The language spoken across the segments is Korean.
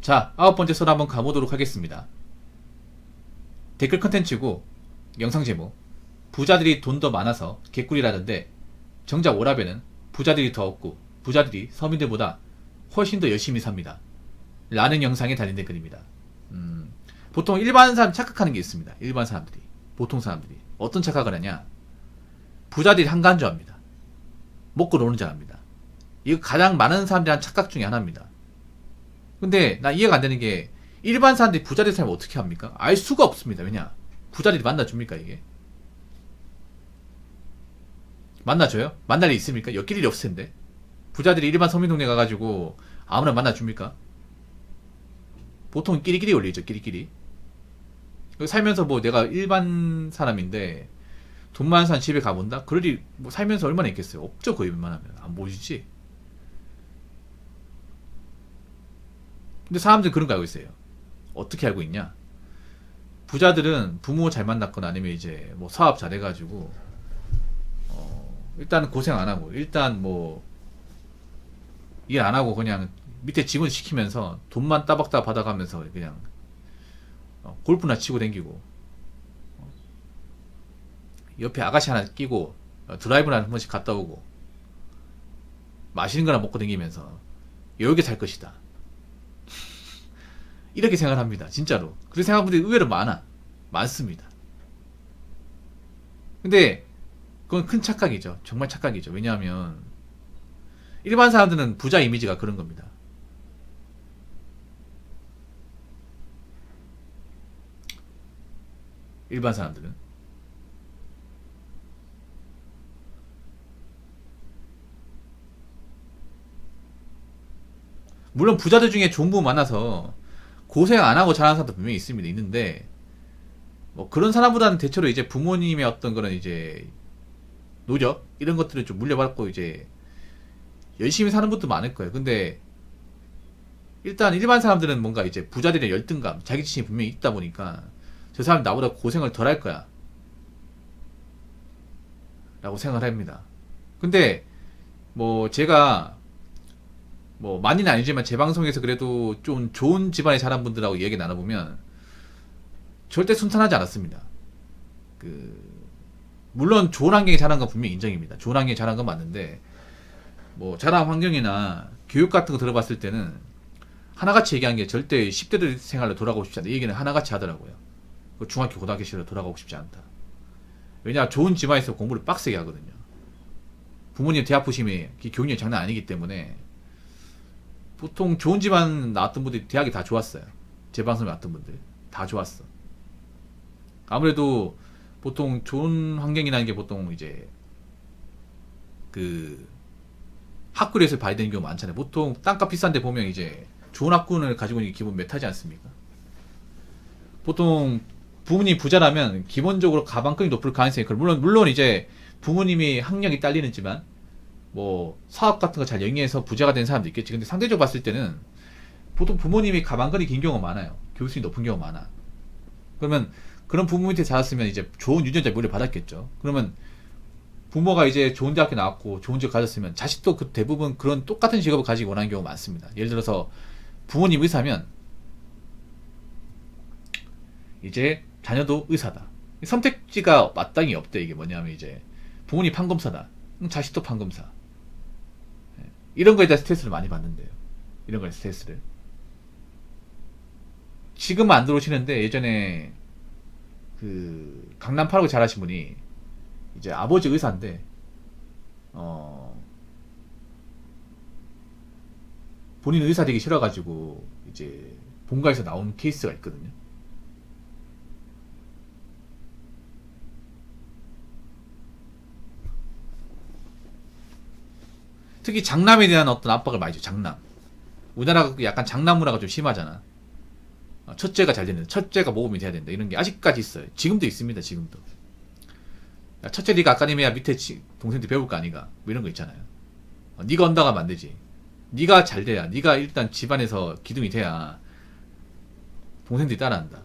자, 9번째 썰 한번 가보도록 하겠습니다. 댓글 컨텐츠고 영상 제목, 부자들이 돈 더 많아서 개꿀이라던데 정작 오라베는 부자들이 더 없고 부자들이 서민들보다 훨씬 더 열심히 삽니다 라는 영상에 달린 댓글입니다. 보통 일반 사람 착각하는 게 있습니다. 일반 사람들이, 보통 사람들이 어떤 착각을 하냐, 부자들이 한가한 줄 압니다. 먹고 노는 줄 압니다. 이거 가장 많은 사람들이 한 착각 중에 하나입니다. 근데 나 이해가 안 되는 게, 일반 사람들이 부자들이 살면 어떻게 합니까? 알 수가 없습니다. 왜냐, 부자들이 만나줍니까? 이게 만나줘요? 만날 일 있습니까? 엮일 일이 없을 텐데. 부자들이 일반 서민 동네 가가지고 아무나 만나줍니까? 보통 끼리끼리 올리죠. 끼리끼리. 살면서 뭐 내가 일반 사람인데 돈 많은 사람 집에 가본다? 그럴 일 뭐 살면서 얼마나 있겠어요? 없죠. 거의 웬만하면 안 보이지. 근데 사람들 그런 거 알고 있어요. 어떻게 알고 있냐? 부자들은 부모 잘 만났거나 아니면 이제 뭐 사업 잘해가지고 일단 고생 안 하고, 일단 뭐 일 안 하고 그냥 밑에 직원 시키면서 돈만 따박따박 받아가면서 그냥 골프나 치고 댕기고, 옆에 아가씨 하나 끼고 드라이브나 한 번씩 갔다 오고 맛있는 거나 먹고 댕기면서 여유게 살 것이다. 이렇게 생각합니다. 진짜로. 그렇게 생각하는 분들이 의외로 많습니다. 근데 그건 큰 착각이죠. 정말 착각이죠. 왜냐하면 일반 사람들은 부자 이미지가 그런 겁니다. 일반 사람들은 물론 부자들 중에 좋은 부분 많아서 고생 안 하고 잘하는 사람도 분명히 있습니다. 있는데 뭐 그런 사람보다는 대체로 이제 부모님의 어떤 그런 이제 노력 이런 것들을 좀 물려받고 이제 열심히 사는 분도 많을 거예요. 근데 일단 일반 사람들은 뭔가 이제 부자들의 열등감, 자기 자신이 분명히 있다 보니까 저 사람 나보다 고생을 덜 할 거야 라고 생각을 합니다. 근데 뭐 제가 뭐 많이는 아니지만 제 방송에서 그래도 좀 좋은 집안에 자란 분들하고 얘기 나눠보면 절대 순탄하지 않았습니다. 물론 좋은 환경에 자란 건 분명히 인정입니다. 좋은 환경에 자란 건 맞는데 뭐 자란 환경이나 교육 같은 거 들어봤을 때는 하나같이 얘기한 게 절대 10대들 생활로 돌아가고 싶지 않다. 이 얘기는 하나같이 하더라고요. 중학교 고등학교 시절로 돌아가고 싶지 않다. 왜냐, 좋은 집안에서 공부를 빡세게 하거든요. 부모님 대 아프심이 교육열이 장난 아니기 때문에 보통 좋은 집안 나왔던 분들이 대학이 다 좋았어요. 제 방송에 나왔던 분들 다 좋았어. 아무래도 보통 좋은 환경이라는 게 보통 이제 학군에서 봐야 되는 경우 많잖아요. 보통 땅값 비싼데 보면 이제 좋은 학군을 가지고 있는 게 기본 메타지 않습니까? 보통 부모님 부자라면 기본적으로 가방끈이 높을 가능성이 있고, 물론 이제 부모님이 학력이 딸리는지만 뭐 사업 같은 거 잘 영위해서 부자가 된 사람도 있겠지. 근데 상대적으로 봤을 때는 보통 부모님이 가방끈이 긴 경우가 많아요. 교육수준이 높은 경우가 많아. 그러면 그런 부모 밑에 자랐으면 이제 좋은 유전자 물을 받았겠죠. 그러면 부모가 이제 좋은 대학교 나왔고 좋은 직업 가졌으면 자식도 그 대부분 그런 똑같은 직업을 가지기 원하는 경우가 많습니다. 예를 들어서 부모님 의사면 이제 자녀도 의사다. 선택지가 마땅히 없대. 이게 뭐냐면 이제 부모님 판검사다. 자식도 판검사. 이런 거에 대한 스트레스를 많이 받는데요. 이런 거에 스트레스를. 지금은 안 들어오시는데 예전에 강남 8구 잘하신 분이 이제 아버지 의사인데 본인 의사 되기 싫어가지고 이제 본가에서 나온 케이스가 있거든요. 특히 장남에 대한 어떤 압박을 많이 줘. 장남. 우리나라가 약간 장남 문화가 좀 심하잖아. 첫째가 잘 되는데, 첫째가 모범이 돼야 된다. 이런 게 아직까지 있어요. 지금도 있습니다. 지금도. 야, 첫째 네가 아까님이야 밑에 동생들 배울 거 아니가. 뭐 이런 거 있잖아요. 네가 언다가면 안 되지. 네가 잘 돼야, 네가 일단 집안에서 기둥이 돼야 동생들이 따라한다.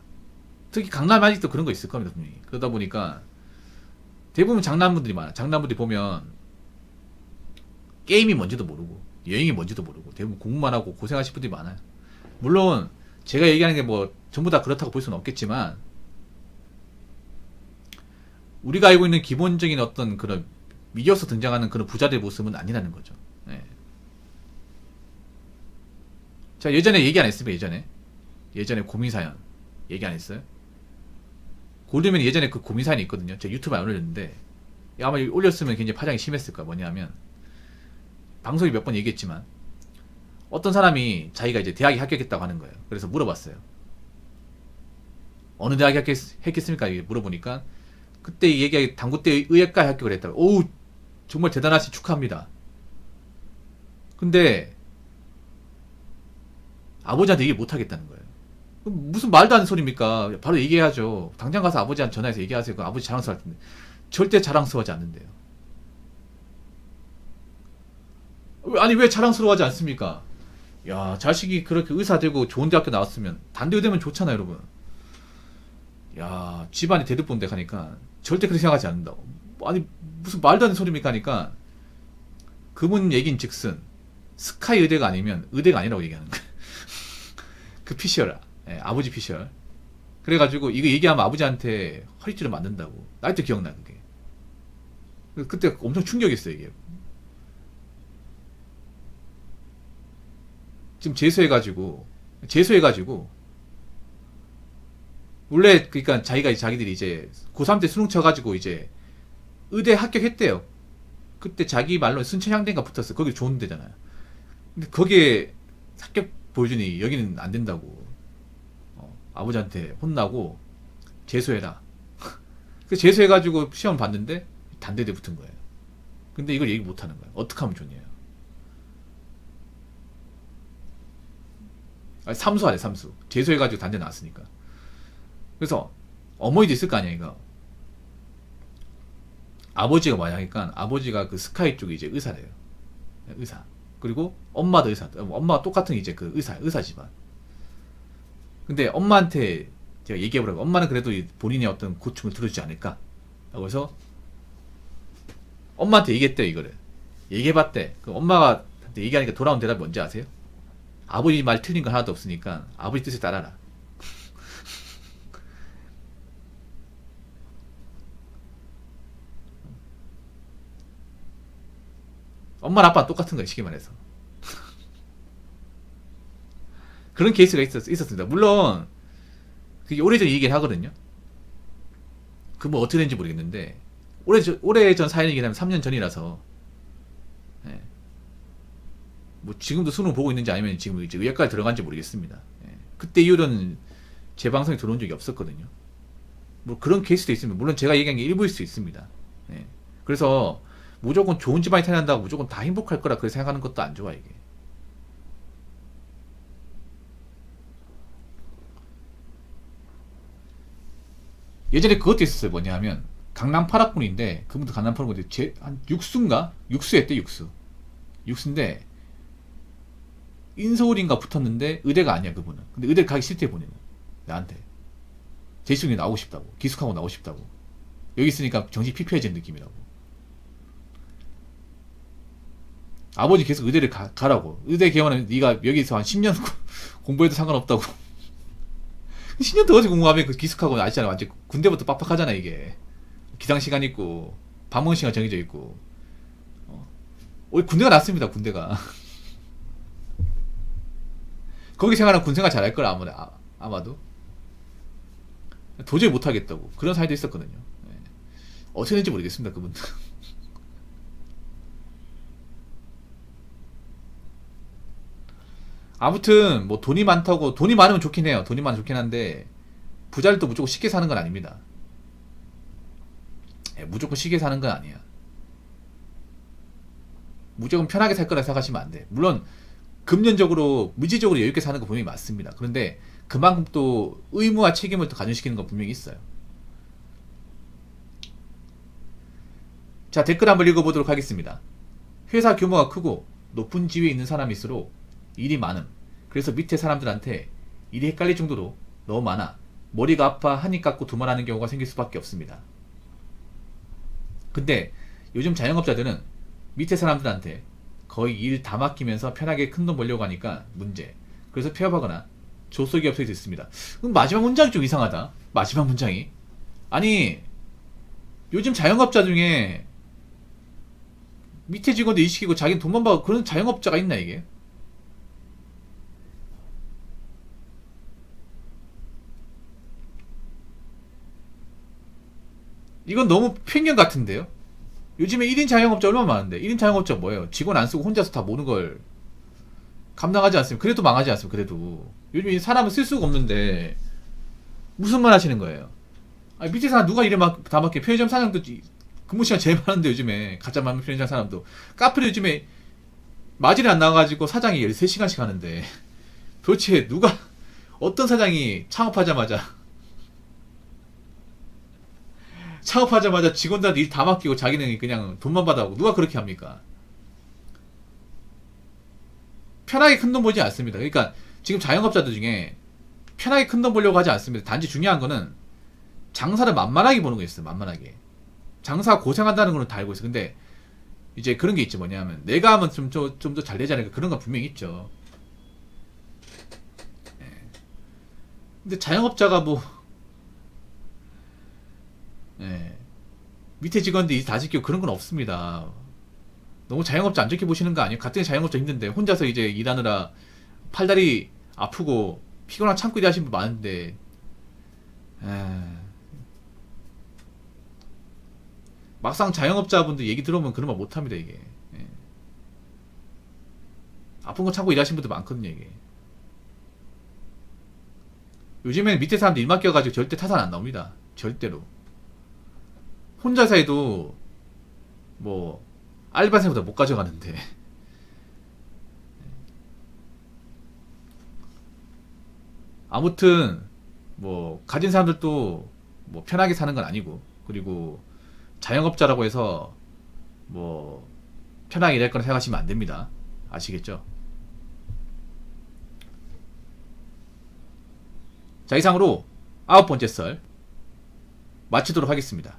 특히 강남에 아직도 그런 거 있을 겁니다. 분명히. 그러다 보니까 대부분 장남분들이 많아. 장남분들이 보면 게임이 뭔지도 모르고 여행이 뭔지도 모르고 대부분 공부만 하고 고생하실 분들이 많아요. 물론 제가 얘기하는 게 뭐 전부 다 그렇다고 볼 수는 없겠지만 우리가 알고 있는 기본적인 어떤 그런 미디어에서 등장하는 그런 부자들의 모습은 아니라는 거죠. 예. 자, 예전에 얘기 안 했습니까? 예전에 고민사연 얘기 안 했어요? 골드맨 예전에 그 고민사연이 있거든요. 제가 유튜브에 안 올렸는데 아마 올렸으면 굉장히 파장이 심했을 거야. 뭐냐면 방송에 몇 번 얘기했지만 어떤 사람이 자기가 이제 대학에 합격했다고 하는 거예요. 그래서 물어봤어요. 어느 대학에 합격했습니까? 물어보니까 그때 얘기하기 당구대 의예과에 합격을 했다고. 오, 정말 대단하시 축하합니다. 근데 아버지한테 얘기 못 하겠다는 거예요. 무슨 말도 안 되는 소리입니까? 바로 얘기해야죠. 당장 가서 아버지한테 전화해서 얘기하세요. 아버지 자랑스러울 텐데. 절대 자랑스러워하지 않는데요. 아니 왜 자랑스러워하지 않습니까? 야, 자식이 그렇게 의사 되고 좋은 대학교 나왔으면 단대 의대면 좋잖아요, 여러분. 야, 집안이 대립본데 가니까 절대 그렇게 생각하지 않는다고. 아니 무슨 말도 안 되는 소리입니까? 하니까 그분 얘긴 즉슨 스카이 의대가 아니면 의대가 아니라고 얘기하는 거예요. 그 피셜, 예, 아버지 피셜. 그래가지고 이거 얘기하면 아버지한테 허리띠를 맞는다고. 나이도 기억나 그게. 그때 엄청 충격이었어요 이게. 지금 재수해가지고 원래 그러니까 자기들이 이제 고3 때 수능 쳐가지고 이제 의대 합격했대요. 그때 자기 말로 순천향대인가 붙었어. 거기 좋은 데잖아요. 근데 거기에 합격 보여주니 여기는 안 된다고. 아버지한테 혼나고 재수해라. 그 재수해가지고 시험 봤는데 단대대 붙은 거예요. 근데 이걸 얘기 못 하는 거예요. 어떻게 하면 좋냐요. 아니, 삼수 하래, 삼수. 재수해가지고 단대 나왔으니까. 그래서 어머니도 있을 거 아니야, 이거. 아버지가 뭐냐니까 아버지가 그 스카이 쪽에 이제 의사래요. 의사. 그리고 엄마도 의사. 엄마가 똑같은 이제 그 의사 집안. 근데 엄마한테 제가 얘기해보라고. 엄마는 그래도 본인의 어떤 고충을 들어주지 않을까? 라고 해서 엄마한테 얘기했대요, 이거를. 얘기해봤대. 그 엄마가 얘기하니까 돌아온 대답이 뭔지 아세요? 아버지 말 틀린 거 하나도 없으니까 아버지 뜻에 따라라. 엄마랑 아빠는 똑같은 거예요, 쉽게 말해서. 그런 케이스가 있었습니다. 물론 그게 오래전 얘기를 하거든요. 그 뭐 어떻게 된지 모르겠는데 오래전 사연이긴 하면 3년 전이라서 예. 뭐 지금도 수능 보고 있는지 아니면 지금 이제 의학과에 들어간지 모르겠습니다. 예. 그때 이후로는 제 방송에 들어온 적이 없었거든요. 뭐 그런 케이스도 있습니다. 물론 제가 얘기한 게 일부일 수 있습니다. 예. 그래서 무조건 좋은 집안이 태어난다고 무조건 다 행복할 거라 그렇게 생각하는 것도 안 좋아 이게. 예전에 그것도 있었어요. 뭐냐 하면 강남 8학군인데 그분도 강남 8학군인데 한 육수인가? 육수였대 육수. 육수인데 인서울인가 붙었는데 의대가 아니야 그분은. 근데 의대 가기 싫대 본인은. 나한테 재수능에 나오고 싶다고. 기숙하고 나오고 싶다고. 여기 있으니까 정신 피폐해진 느낌이라고. 아버지 계속 의대를 가라고. 의대 개원은 네가 여기서 한 10년 공부해도 상관없다고. 10년 더 어디 공부하면 그 기숙하고 아시잖아. 완전 군대부터 빡빡하잖아 이게. 기상 시간 있고 밥 먹는 시간 정해져 있고. 군대가 낫습니다. 군대가. 거기 생활하면 군 생활 잘할 걸 아마도. 도저히 못하겠다고. 그런 사이도 있었거든요. 네. 어떻게 된지 모르겠습니다. 그분들. 아무튼 뭐 돈이 많다고 돈이 많으면 좋긴 해요. 돈이 많으면 좋긴 한데 부자들도 무조건 쉽게 사는 건 아닙니다. 예, 무조건 쉽게 사는 건 아니야. 무조건 편하게 살 거라 생각하시면 안 돼. 물론 금전적으로 물질적으로 여유있게 사는 거 분명히 맞습니다. 그런데 그만큼 또 의무와 책임을 또 가중시키는 건 분명히 있어요. 자, 댓글 한번 읽어보도록 하겠습니다. 회사 규모가 크고 높은 지위에 있는 사람일수록 일이 많음. 그래서 밑에 사람들한테 일이 헷갈릴 정도로 너무 많아 머리가 아파 한입 깎고 두말하는 경우가 생길 수밖에 없습니다. 근데 요즘 자영업자들은 밑에 사람들한테 거의 일 다 맡기면서 편하게 큰돈 벌려고 하니까 문제. 그래서 폐업하거나 조소기업소에 됐습니다. 그럼 마지막 문장이 좀 이상하다. 마지막 문장이. 아니, 요즘 자영업자 중에 밑에 직원도 일시키고 자기는 돈만 받고 그런 자영업자가 있나 이게? 이건 너무 편견 같은데요? 요즘에 1인 자영업자 얼마나 많은데 1인 자영업자 뭐예요? 직원 안 쓰고 혼자서 다 모는 걸 감당하지 않습니까? 그래도 망하지 않습니까? 그래도 요즘 사람은 쓸 수가 없는데 무슨 말 하시는 거예요? 아니, 밑에 사람 누가 일에 다 맡게. 편의점 사장도 근무시간 제일 많은데 요즘에 가짜 많은 편의점 사람도 카페도 요즘에 마진이 안 나와가지고 사장이 13시간씩 하는데 도대체 누가 어떤 사장이 창업하자마자 직원들한테 일 다 맡기고 자기는 그냥 돈만 받아오고 누가 그렇게 합니까? 편하게 큰 돈 벌지 않습니다. 그러니까 지금 자영업자들 중에 편하게 큰 돈 벌려고 하지 않습니다. 단지 중요한 거는 장사를 만만하게 보는 거 있어요. 만만하게. 장사 고생한다는 거는 다 알고 있어. 근데 이제 그런 게 있죠. 뭐냐면 내가 하면 좀 더 잘 되지 않을까 그런 건 분명히 있죠. 예. 근데 자영업자가 뭐 예. 밑에 직원들이 다 지키고 그런 건 없습니다. 너무 자영업자 안 좋게 보시는 거 아니에요? 같은 자영업자 힘든데 혼자서 이제 일하느라 팔다리 아프고 피곤한 참고 일하시는 분 많은데 에... 막상 자영업자분들 얘기 들어보면 그런 말 못합니다 이게. 예. 아픈 거 참고 일하시는 분들 많거든요 이게. 요즘에는 밑에 사람들 일 맡겨가지고 절대 타산 안 나옵니다. 절대로. 혼자서 해도 뭐 알바생보다 못 가져가는데 아무튼 뭐 가진 사람들도 뭐 편하게 사는 건 아니고 그리고 자영업자라고 해서 뭐 편하게 일할 거라 생각하시면 안 됩니다. 아시겠죠? 자, 이상으로 9번째 썰 마치도록 하겠습니다.